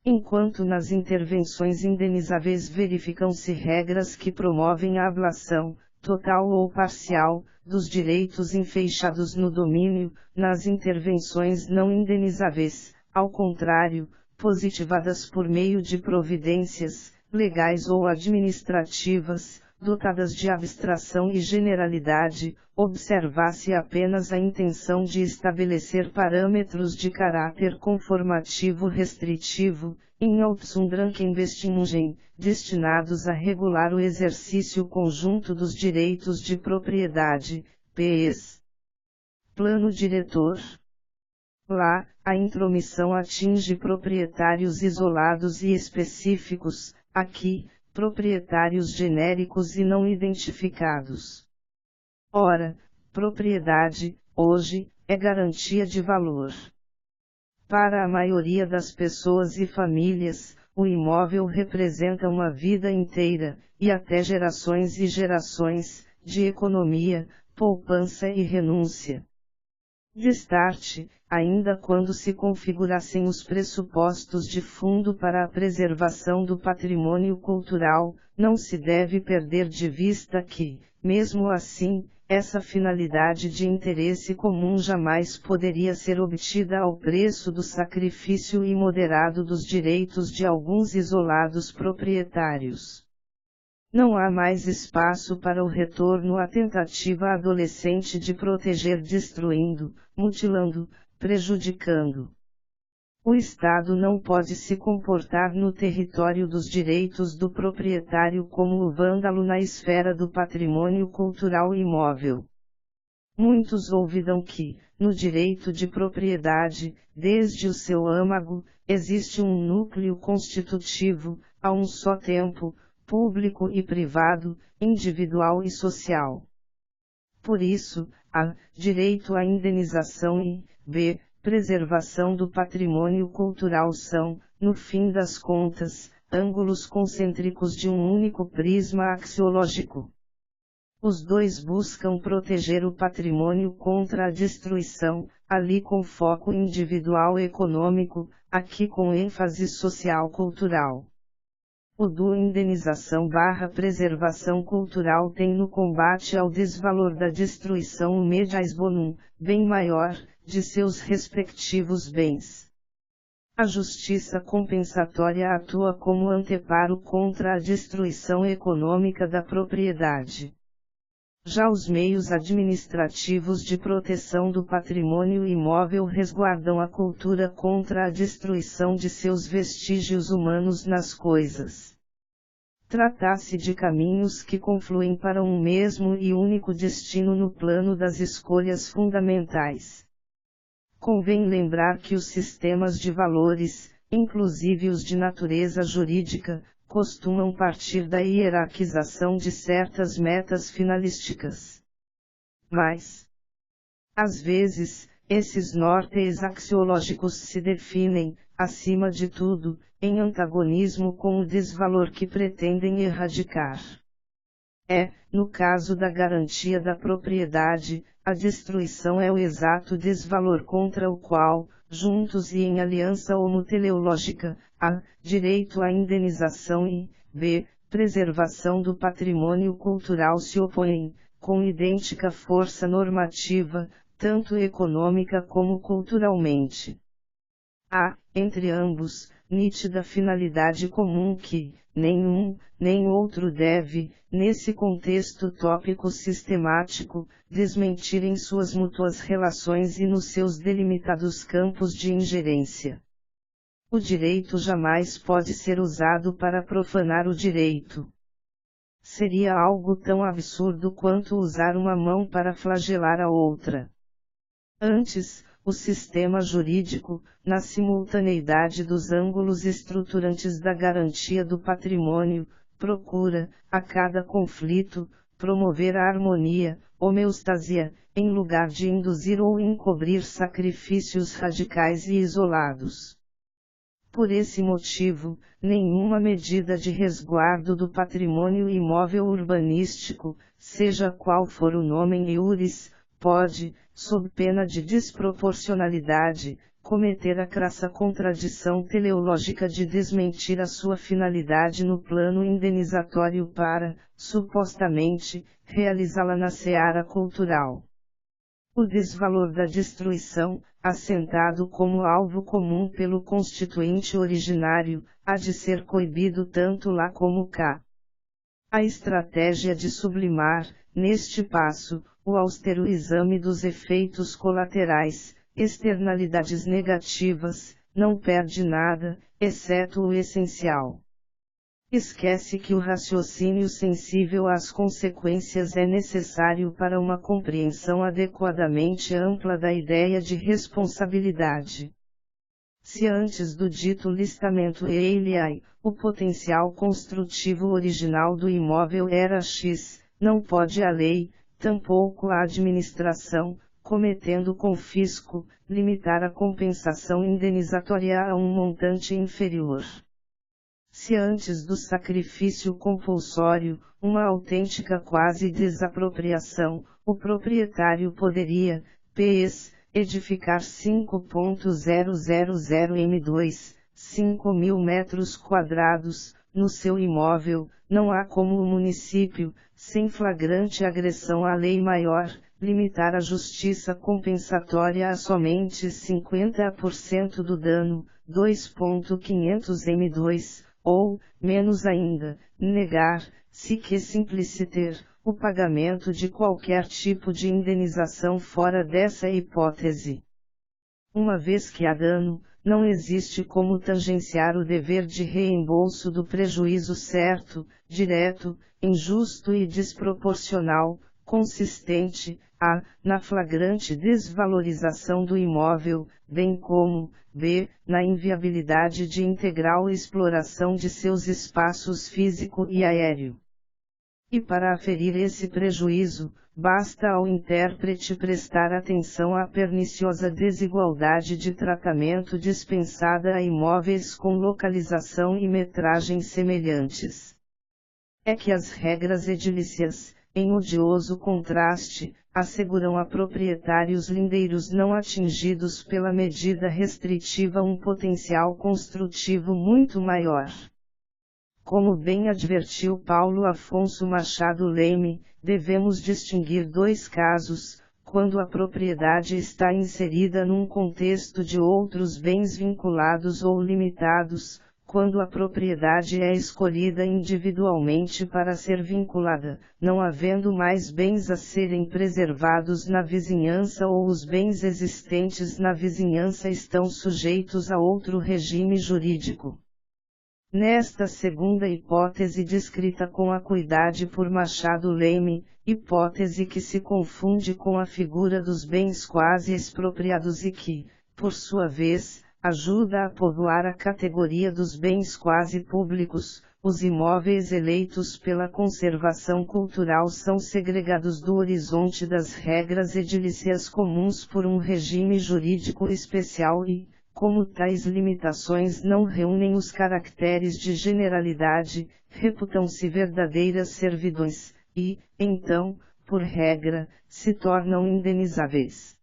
Enquanto nas intervenções indenizáveis verificam-se regras que promovem a ablação, total ou parcial, dos direitos enfeixados no domínio, nas intervenções não indenizáveis, ao contrário, positivadas por meio de providências, legais ou administrativas, dotadas de abstração e generalidade, observa-se apenas a intenção de estabelecer parâmetros de caráter conformativo restritivo, in Hauptsundrankeinvestingungen, destinados a regular o exercício conjunto dos direitos de propriedade, ps. Plano diretor. Lá, a intromissão atinge proprietários isolados e específicos, aqui, proprietários genéricos e não identificados. Ora, propriedade, hoje, é garantia de valor. Para a maioria das pessoas e famílias, o imóvel representa uma vida inteira, e até gerações e gerações, de economia, poupança e renúncia. Destarte, ainda quando se configurassem os pressupostos de fundo para a preservação do patrimônio cultural, não se deve perder de vista que, mesmo assim, essa finalidade de interesse comum jamais poderia ser obtida ao preço do sacrifício imoderado dos direitos de alguns isolados proprietários. Não há mais espaço para o retorno à tentativa adolescente de proteger destruindo, mutilando, prejudicando. O Estado não pode se comportar no território dos direitos do proprietário como o vândalo na esfera do patrimônio cultural imóvel. Muitos olvidam que, no direito de propriedade, desde o seu âmago, existe um núcleo constitutivo, a um só tempo, público e privado, individual e social. Por isso, a, direito à indenização e, b, preservação do patrimônio cultural são, no fim das contas, ângulos concêntricos de um único prisma axiológico. Os dois buscam proteger o patrimônio contra a destruição, ali com foco individual econômico, aqui com ênfase social-cultural. O do indenização/preservação cultural tem no combate ao desvalor da destruição o mediais bonum, bem maior, de seus respectivos bens. A justiça compensatória atua como anteparo contra a destruição econômica da propriedade. Já os meios administrativos de proteção do patrimônio imóvel resguardam a cultura contra a destruição de seus vestígios humanos nas coisas. Trata-se de caminhos que confluem para um mesmo e único destino no plano das escolhas fundamentais. Convém lembrar que os sistemas de valores, inclusive os de natureza jurídica, costumam partir da hierarquização de certas metas finalísticas. Mas, às vezes, esses nortes axiológicos se definem, acima de tudo, em antagonismo com o desvalor que pretendem erradicar. No caso da garantia da propriedade, a destruição é o exato desvalor contra o qual, juntos e em aliança homoteleológica, a, direito à indenização e, b, preservação do patrimônio cultural se opõem, com idêntica força normativa, tanto econômica como culturalmente. Há, entre ambos, nítida finalidade comum que, nenhum, nem outro deve, nesse contexto tópico sistemático, desmentir em suas mútuas relações e nos seus delimitados campos de ingerência. O direito jamais pode ser usado para profanar o direito. Seria algo tão absurdo quanto usar uma mão para flagelar a outra. Antes, o sistema jurídico, na simultaneidade dos ângulos estruturantes da garantia do patrimônio, procura, a cada conflito, promover a harmonia, homeostasia, em lugar de induzir ou encobrir sacrifícios radicais e isolados. Por esse motivo, nenhuma medida de resguardo do patrimônio imóvel urbanístico, seja qual for o nomen iuris, pode, sob pena de desproporcionalidade, cometer a crassa contradição teleológica de desmentir a sua finalidade no plano indenizatório para, supostamente, realizá-la na seara cultural. O desvalor da destruição, assentado como alvo comum pelo constituinte originário, há de ser coibido tanto lá como cá. A estratégia de sublimar, neste passo, o austero exame dos efeitos colaterais, externalidades negativas, não perde nada, exceto o essencial. Esquece que o raciocínio sensível às consequências é necessário para uma compreensão adequadamente ampla da ideia de responsabilidade. Se antes do dito listamento EILI, o potencial construtivo original do imóvel era X, não pode a lei, tampouco a administração, cometendo confisco, limitar a compensação indenizatória a um montante inferior. Se antes do sacrifício compulsório, uma autêntica quase desapropriação, o proprietário poderia, ps. edificar 5.000 m2, 5.000 metros quadrados, no seu imóvel, não há como o município, sem flagrante agressão à lei maior, limitar a justiça compensatória a somente 50% do dano, 2.500 m2, ou, menos ainda, negar, se que simpliciter, o pagamento de qualquer tipo de indenização fora dessa hipótese. Uma vez que há dano, não existe como tangenciar o dever de reembolso do prejuízo certo, direto, injusto e desproporcional, consistente, a, na flagrante desvalorização do imóvel, bem como, b, na inviabilidade de integral exploração de seus espaços físico e aéreo. E para aferir esse prejuízo, basta ao intérprete prestar atenção à perniciosa desigualdade de tratamento dispensada a imóveis com localização e metragem semelhantes. É que as regras edilícias, em odioso contraste, asseguram a proprietários lindeiros não atingidos pela medida restritiva um potencial construtivo muito maior. Como bem advertiu Paulo Afonso Machado Leme, devemos distinguir dois casos, quando a propriedade está inserida num contexto de outros bens vinculados ou limitados, quando a propriedade é escolhida individualmente para ser vinculada, não havendo mais bens a serem preservados na vizinhança ou os bens existentes na vizinhança estão sujeitos a outro regime jurídico. Nesta segunda hipótese descrita com acuidade por Machado Leme, hipótese que se confunde com a figura dos bens quase expropriados e que, por sua vez, ajuda a povoar a categoria dos bens quase públicos, os imóveis eleitos pela conservação cultural são segregados do horizonte das regras edilícias comuns por um regime jurídico especial e, como tais limitações não reúnem os caracteres de generalidade, reputam-se verdadeiras servidões, e, então, por regra, se tornam indenizáveis.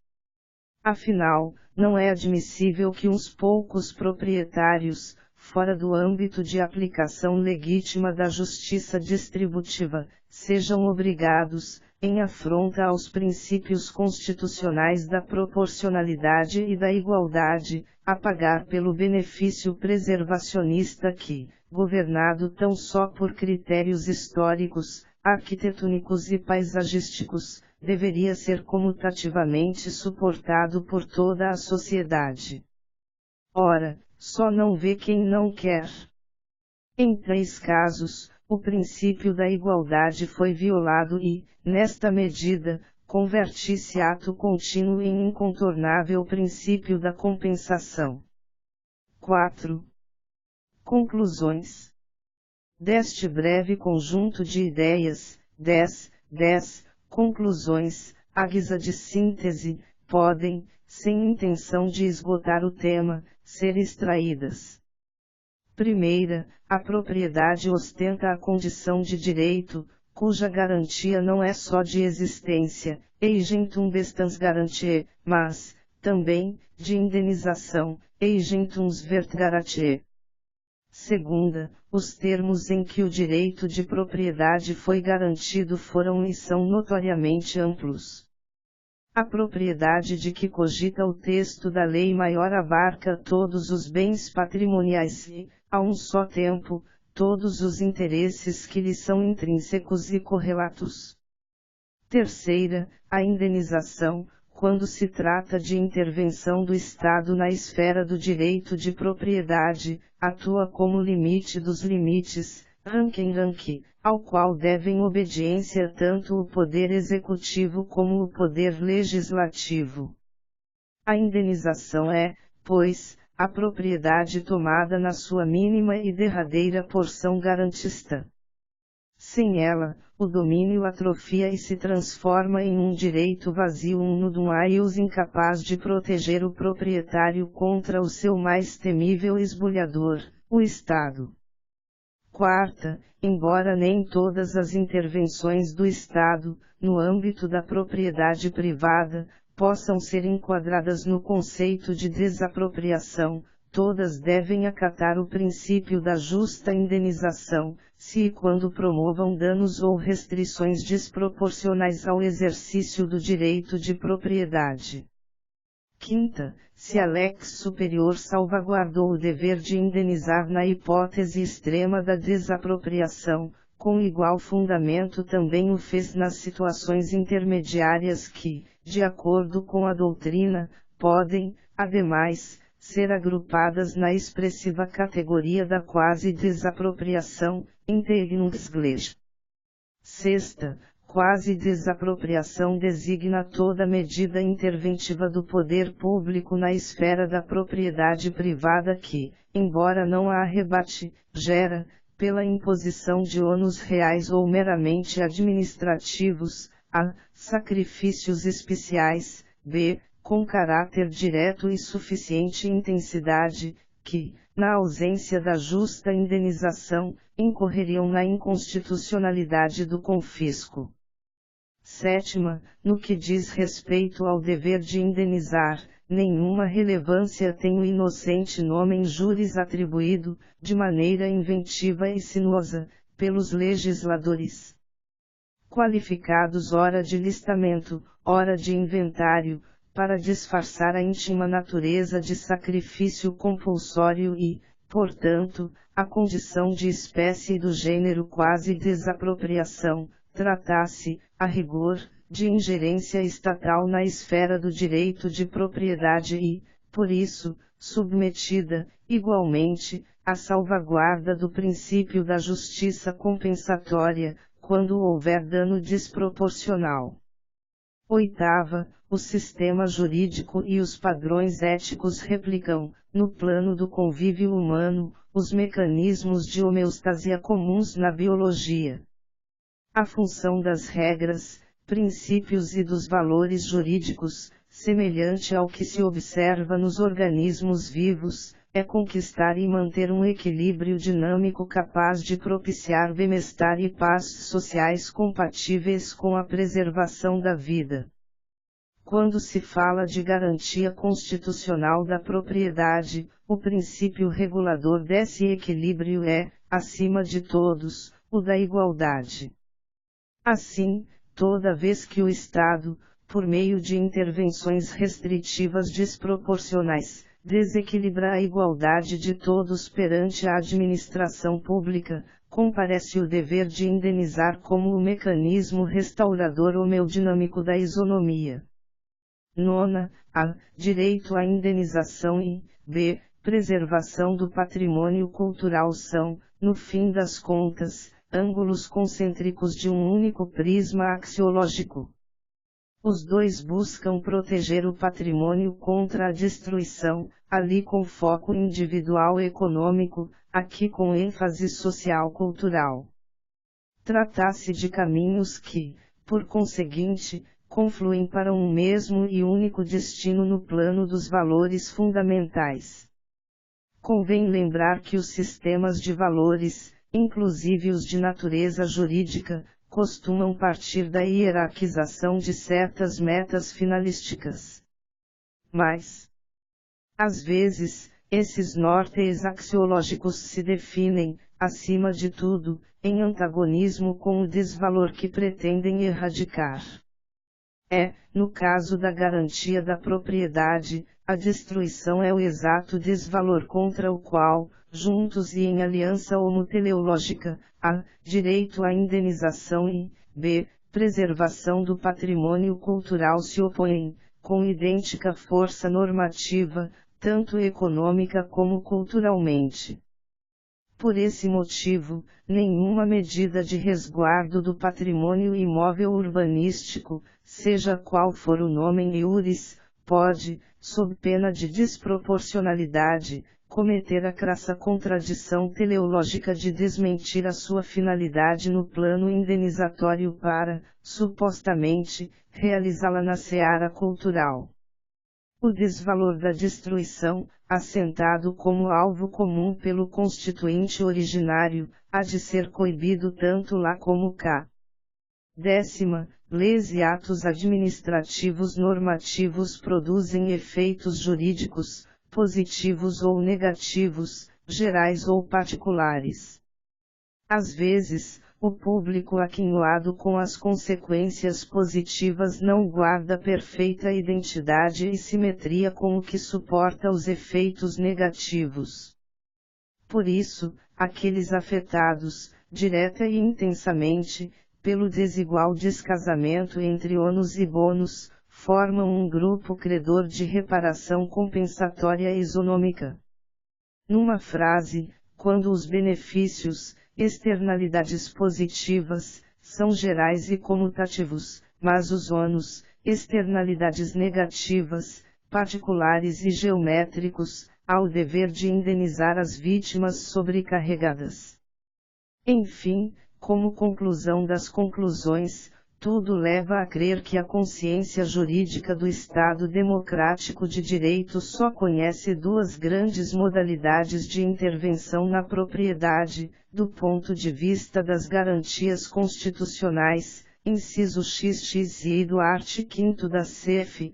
Afinal, não é admissível que uns poucos proprietários, fora do âmbito de aplicação legítima da justiça distributiva, sejam obrigados, em afronta aos princípios constitucionais da proporcionalidade e da igualdade, a pagar pelo benefício preservacionista que, governado tão só por critérios históricos, arquitetônicos e paisagísticos, deveria ser comutativamente suportado por toda a sociedade. Ora, só não vê quem não quer. Em 3 casos, o princípio da igualdade foi violado e, nesta medida, converti-se ato contínuo em incontornável princípio da compensação. 4. Conclusões. Deste breve conjunto de ideias, 10 conclusões, à guisa de síntese, podem, sem intenção de esgotar o tema, ser extraídas. Primeira, a propriedade ostenta a condição de direito, cuja garantia não é só de existência, eigentum bestans garantie, mas, também, de indenização, eigentums vertgaratie. Segunda, os termos em que o direito de propriedade foi garantido foram e são notoriamente amplos. A propriedade de que cogita o texto da lei maior abarca todos os bens patrimoniais e, a um só tempo, todos os interesses que lhe são intrínsecos e correlatos. Terceira, a indenização, quando se trata de intervenção do Estado na esfera do direito de propriedade, atua como limite dos limites, ranking, ao qual devem obediência tanto o poder executivo como o poder legislativo. A indenização é, pois, a propriedade tomada na sua mínima e derradeira porção garantista. Sem ela, o domínio atrofia e se transforma em um direito vazio, um nudum aius incapaz de proteger o proprietário contra o seu mais temível esbulhador, o Estado. Quarta, embora nem todas as intervenções do Estado, no âmbito da propriedade privada, possam ser enquadradas no conceito de desapropriação, todas devem acatar o princípio da justa indenização, se e quando promovam danos ou restrições desproporcionais ao exercício do direito de propriedade. Quinta, se a lex superior salvaguardou o dever de indenizar na hipótese extrema da desapropriação, com igual fundamento também o fez nas situações intermediárias que, de acordo com a doutrina, podem, ademais, ser agrupadas na expressiva categoria da quase desapropriação, Integnungsgleich. Sexta, quase desapropriação designa toda medida interventiva do poder público na esfera da propriedade privada que, embora não a arrebate, gera, pela imposição de ônus reais ou meramente administrativos, a, sacrifícios especiais, b, com caráter direto e suficiente intensidade, que, na ausência da justa indenização, incorreriam na inconstitucionalidade do confisco. Sétima, no que diz respeito ao dever de indenizar, nenhuma relevância tem o inocente nomen juris atribuído, de maneira inventiva e sinuosa, pelos legisladores qualificados ora de listamento, ora de inventário, para disfarçar a íntima natureza de sacrifício compulsório e, portanto, a condição de espécie do gênero quase desapropriação, tratasse, a rigor, de ingerência estatal na esfera do direito de propriedade e, por isso, submetida, igualmente, à salvaguarda do princípio da justiça compensatória, quando houver dano desproporcional. Oitava, o sistema jurídico e os padrões éticos replicam, no plano do convívio humano, os mecanismos de homeostasia comuns na biologia. A função das regras, princípios e dos valores jurídicos, semelhante ao que se observa nos organismos vivos, é conquistar e manter um equilíbrio dinâmico capaz de propiciar bem-estar e paz sociais compatíveis com a preservação da vida. Quando se fala de garantia constitucional da propriedade, o princípio regulador desse equilíbrio é, acima de todos, o da igualdade. Assim, toda vez que o Estado, por meio de intervenções restritivas desproporcionais, desequilibra a igualdade de todos perante a administração pública, comparece o dever de indenizar como o mecanismo restaurador homeodinâmico da isonomia. Nona, a, direito à indenização e, b, preservação do patrimônio cultural são, no fim das contas, ângulos concêntricos de um único prisma axiológico. Os dois buscam proteger o patrimônio contra a destruição, ali com foco individual econômico, aqui com ênfase social-cultural. Trata-se de caminhos que, por conseguinte, confluem para um mesmo e único destino no plano dos valores fundamentais. Convém lembrar que os sistemas de valores, inclusive os de natureza jurídica, costumam partir da hierarquização de certas metas finalísticas. Mas, às vezes, esses nortes axiológicos se definem, acima de tudo, em antagonismo com o desvalor que pretendem erradicar. No caso da garantia da propriedade, a destruição é o exato desvalor contra o qual, juntos e em aliança homoteleológica, a, direito à indenização e, b, preservação do patrimônio cultural se opõem, com idêntica força normativa, tanto econômica como culturalmente. Por esse motivo, nenhuma medida de resguardo do patrimônio imóvel urbanístico, seja qual for o nomen iuris, pode, sob pena de desproporcionalidade, cometer a crassa contradição teleológica de desmentir a sua finalidade no plano indenizatório para, supostamente, realizá-la na seara cultural. O desvalor da destruição, assentado como alvo comum pelo constituinte originário, há de ser coibido tanto lá como cá. 10ª, leis e atos administrativos normativos produzem efeitos jurídicos, positivos ou negativos, gerais ou particulares. Às vezes, o público aquinhoado com as consequências positivas não guarda perfeita identidade e simetria com o que suporta os efeitos negativos. Por isso, aqueles afetados, direta e intensamente, pelo desigual descasamento entre ônus e bônus, formam um grupo credor de reparação compensatória isonômica. Numa frase, quando os benefícios, externalidades positivas, são gerais e comutativos, mas os ônus, externalidades negativas, particulares e geométricos, há o dever de indenizar as vítimas sobrecarregadas. Enfim, como conclusão das conclusões, tudo leva a crer que a consciência jurídica do Estado democrático de direito só conhece duas grandes modalidades de intervenção na propriedade, do ponto de vista das garantias constitucionais, inciso XX e do art. 5º da CF,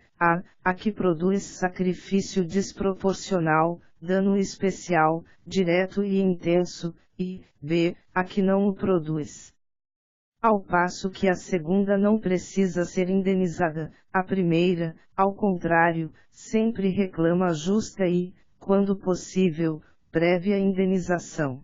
a que produz sacrifício desproporcional, dano especial, direto e intenso, e, b, a que não o produz. Ao passo que a segunda não precisa ser indenizada, a primeira, ao contrário, sempre reclama a justa e, quando possível, prévia indenização.